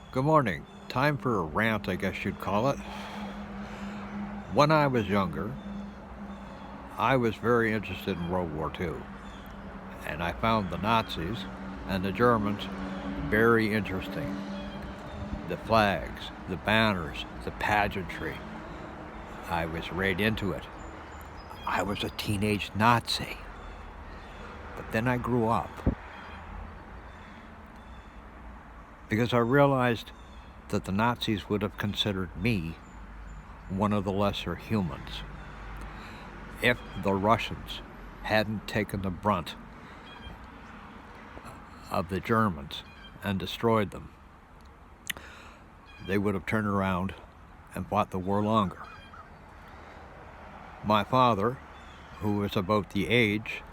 Good morning. Time for a rant, I guess you'd call it. When I was younger, I was very interested in World War II, and I found the Nazis and the Germans very interesting. The flags, the banners, the pageantry. I was right into it. I was a teenage Nazi. But then I grew up because I realized that the Nazis would have considered me one of the lesser humans if the Russians hadn't taken the brunt of the Germans and destroyed them. They would have turned around and fought the war longer. My father, who was about the age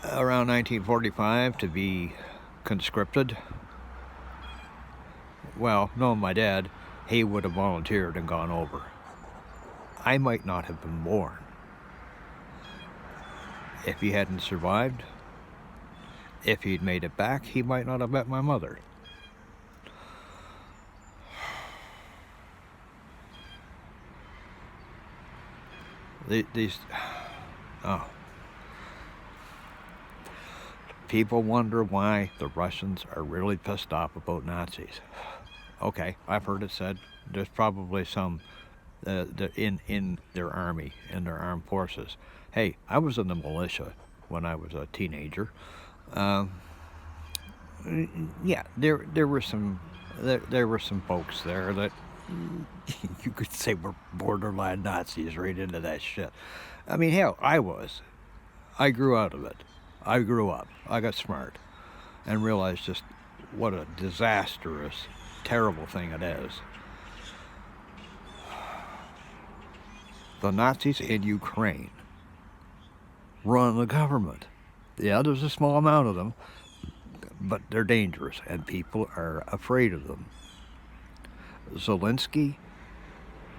around 1945 to be conscripted, well, knowing my dad, he would have volunteered and gone over. I might not have been born if he hadn't survived. If he'd made it back, he might not have met my mother. These people wonder why the Russians are really pissed off about Nazis. Okay, I've heard it said there's probably some in their army, in their armed forces. Hey, I was in the militia when I was a teenager. Yeah, there were some folks there that you could say were borderline Nazis right into that shit. I mean, hell, I was. I grew out of it. I grew up. I got smart and realized just what a disastrous, terrible thing it is. The Nazis in Ukraine run the government. Yeah, there's a small amount of them, but they're dangerous and people are afraid of them. Zelensky,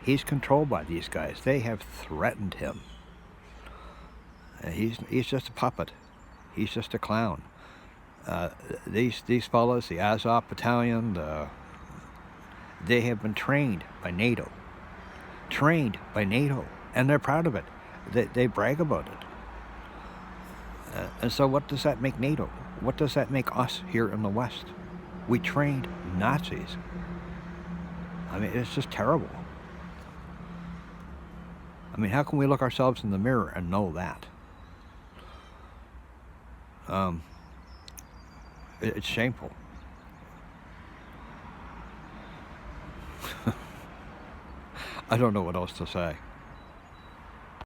he's controlled by these guys. They have threatened him. He's just a puppet. He's just a clown. These fellas, the Azov Battalion, they have been trained by NATO. And they're proud of it. They brag about it. And so what does that make NATO? What does that make us here in the West? We trained Nazis. I mean, it's just terrible. I mean, how can we look ourselves in the mirror and know that? It's shameful. I don't know what else to say.